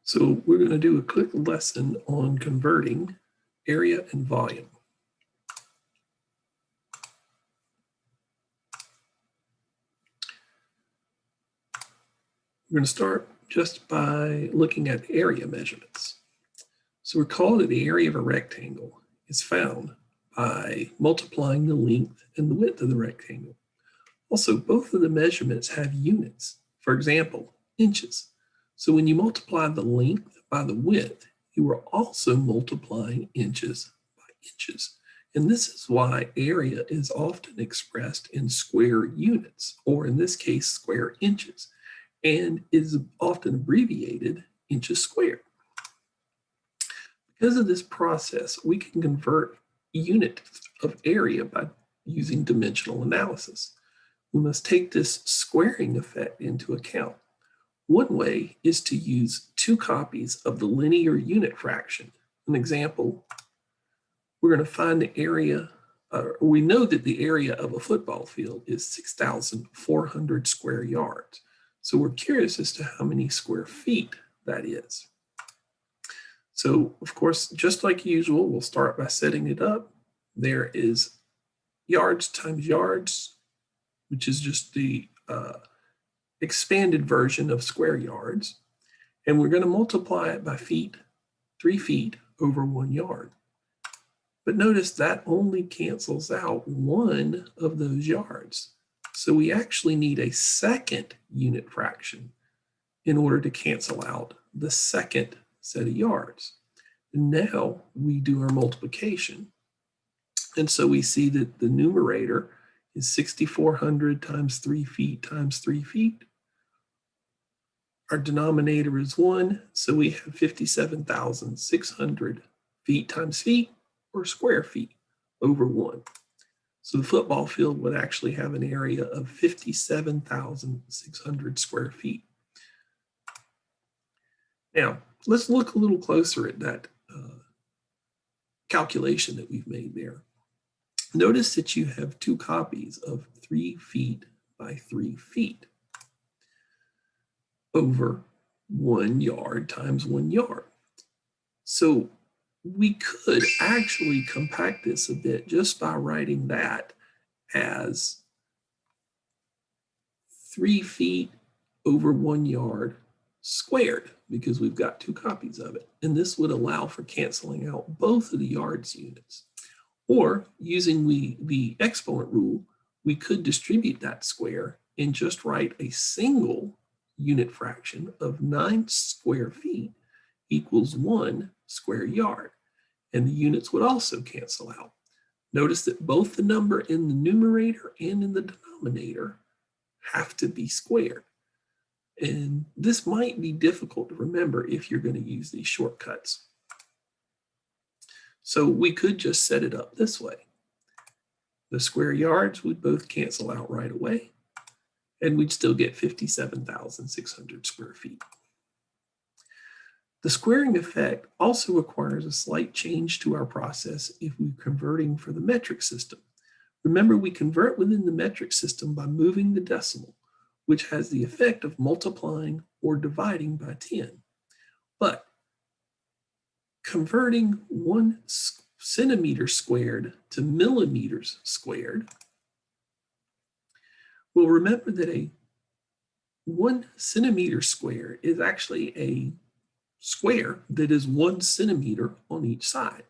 So we're going to do a quick lesson on converting area and volume. We're going to start just by looking at area measurements. So recall that the area of a rectangle is found by multiplying the length and the width of the rectangle. Also, both of the measurements have units. For example, inches. So when you multiply the length by the width, you are also multiplying inches by inches. And this is why area is often expressed in square units, or in this case, square inches, and is often abbreviated inches squared. Because of this process, we can convert units of area by using dimensional analysis. We must take this squaring effect into account. One way is to use 2 copies of the linear unit fraction. An example, we're going to find the area, we know that the area of a football field is 6,400 square yards. So we're curious as to how many square feet that is. So of course, just like usual, we'll start by setting it up. There is yards times yards, which is just the expanded version of square yards. And we're going to multiply it by feet, 3 feet over 1 yard. But notice that only cancels out one of those yards. So we actually need a second unit fraction in order to cancel out the second set of yards. And now we do our multiplication. And so we see that the numerator is 6,400 times 3 feet times 3 feet. Our denominator is 1, so we have 57,600 feet times feet, or square feet, over 1. So the football field would actually have an area of 57,600 square feet. Now, let's look a little closer at that calculation that we've made there. Notice that you have 2 copies of 3 feet by 3 feet over 1 yard times 1 yard. So we could actually compact this a bit just by writing that as 3 feet over 1 yard squared, because we've got 2 copies of it. And this would allow for canceling out both of the yards units. Or using the exponent rule, we could distribute that square and just write a single unit fraction of 9 square feet equals 1 square yard. And the units would also cancel out. Notice that both the number in the numerator and in the denominator have to be squared. And this might be difficult to remember if you're going to use these shortcuts. So we could just set it up this way. The square yards would both cancel out right away, and we'd still get 57,600 square feet. The squaring effect also requires a slight change to our process if we're converting for the metric system. Remember, we convert within the metric system by moving the decimal, which has the effect of multiplying or dividing by 10. But converting 1 centimeter squared to millimeters squared, well, remember that a 1 centimeter square is actually a square that is 1 centimeter on each side.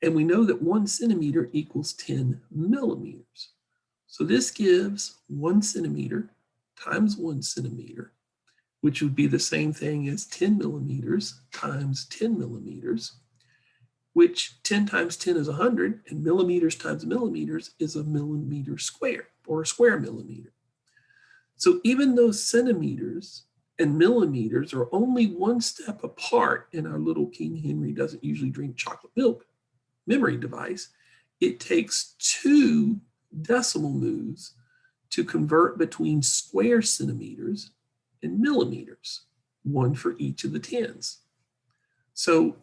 And we know that 1 centimeter equals 10 millimeters. So this gives 1 centimeter times 1 centimeter, which would be the same thing as 10 millimeters times 10 millimeters, which 10 times 10 is 100, and millimeters times millimeters is a millimeter square, or a square millimeter. So even though centimeters and millimeters are only 1 step apart in our little King Henry doesn't usually drink chocolate milk memory device, it takes 2 decimal moves to convert between square centimeters and millimeters, 1 for each of the tens. So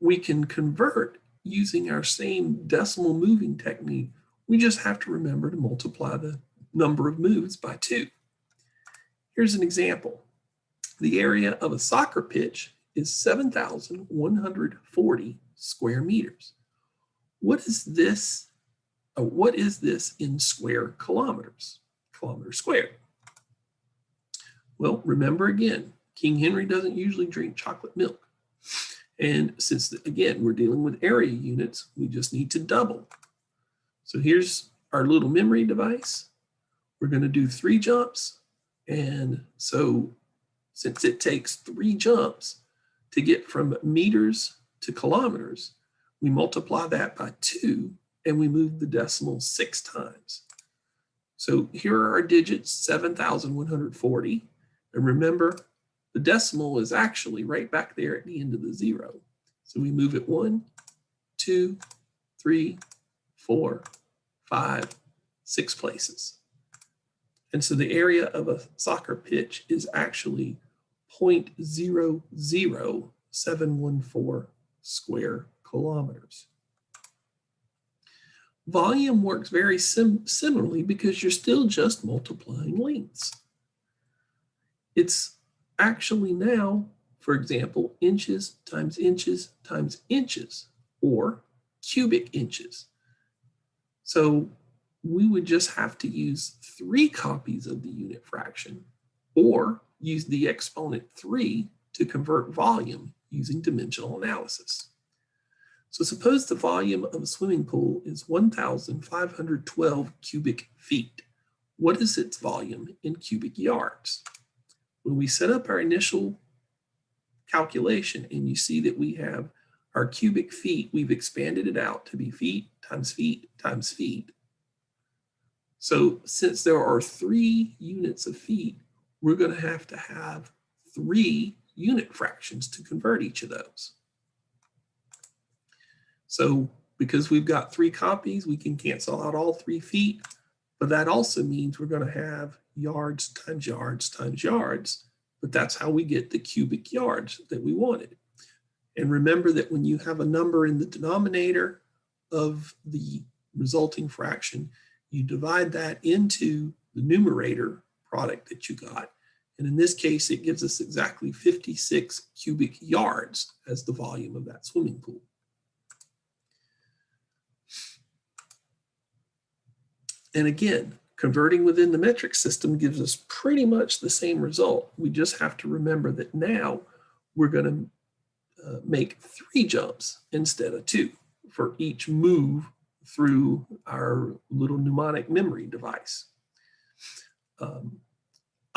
we can convert using our same decimal moving technique. We just have to remember to multiply the number of moves by 2. Here's an example. The area of a soccer pitch is 7,140 square meters. What is this in square kilometers? Kilometers squared. Well, remember again, King Henry doesn't usually drink chocolate milk. And since, again, we're dealing with area units, we just need to double. So here's our little memory device. We're going to do 3 jumps. And so since it takes 3 jumps to get from meters to kilometers, we multiply that by 2 and we move the decimal 6 times. So here are our digits, 7,140. And remember, the decimal is actually right back there at the end of the 0. So we move it 1, 2, 3, 4, 5, 6 places. And so the area of a soccer pitch is actually 0.00714 square kilometers. Volume works very similarly because you're still just multiplying lengths. It's actually now, for example, inches times inches times inches, or cubic inches. So we would just have to use 3 copies of the unit fraction, or use the exponent 3 to convert volume using dimensional analysis. So suppose the volume of a swimming pool is 1,512 cubic feet. What is its volume in cubic yards? When we set up our initial calculation and you see that we have our cubic feet, we've expanded it out to be feet times feet times feet. So since there are 3 units of feet, we're going to have 3 unit fractions to convert each of those. So because we've got 3 copies, we can cancel out all 3 feet, but that also means we're going to have yards times yards times yards, but that's how we get the cubic yards that we wanted. And remember that when you have a number in the denominator of the resulting fraction, you divide that into the numerator product that you got. And in this case, it gives us exactly 56 cubic yards as the volume of that swimming pool. And again, converting within the metric system gives us pretty much the same result. We just have to remember that now we're going to make 3 jumps instead of 2 for each move through our little mnemonic memory device.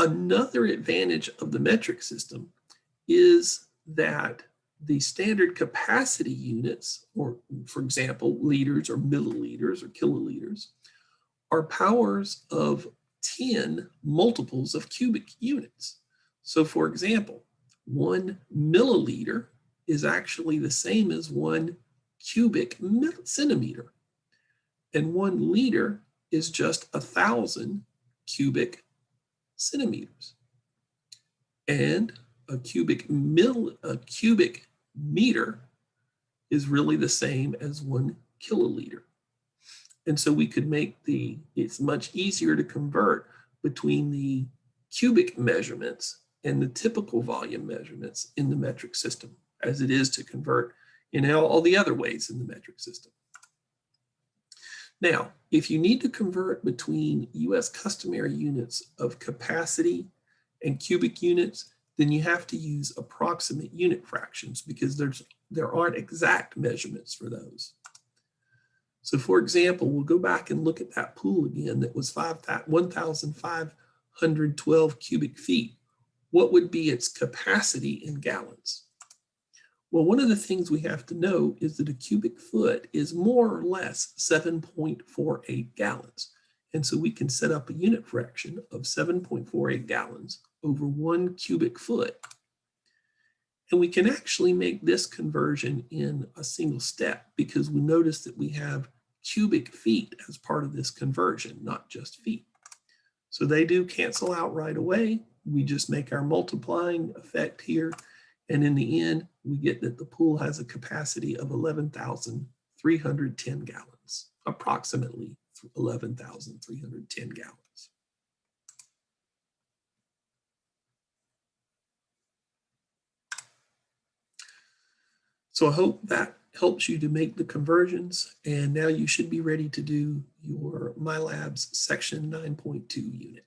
Another advantage of the metric system is that the standard capacity units, or for example, liters or milliliters or kiloliters, are powers of 10 multiples of cubic units. So for example, 1 milliliter is actually the same as 1 cubic centimeter. And 1 liter is just 1,000 cubic centimeters. And a cubic meter is really the same as 1 kiloliter. And so we could make it's much easier to convert between the cubic measurements and the typical volume measurements in the metric system as it is to convert in all the other ways in the metric system. Now, if you need to convert between US customary units of capacity and cubic units, then you have to use approximate unit fractions because there aren't exact measurements for those. So for example, we'll go back and look at that pool again that was 1,512 cubic feet. What would be its capacity in gallons? Well, one of the things we have to know is that a cubic foot is more or less 7.48 gallons. And so we can set up a unit fraction of 7.48 gallons over 1 cubic foot. And we can actually make this conversion in a single step because we notice that we have cubic feet as part of this conversion, not just feet. So they do cancel out right away. We just make our multiplying effect here. And in the end, we get that the pool has a capacity of 11,310 gallons, approximately 11,310 gallons. So I hope that helps you to make the conversions, and now you should be ready to do your MyLabs Section 9.2 unit.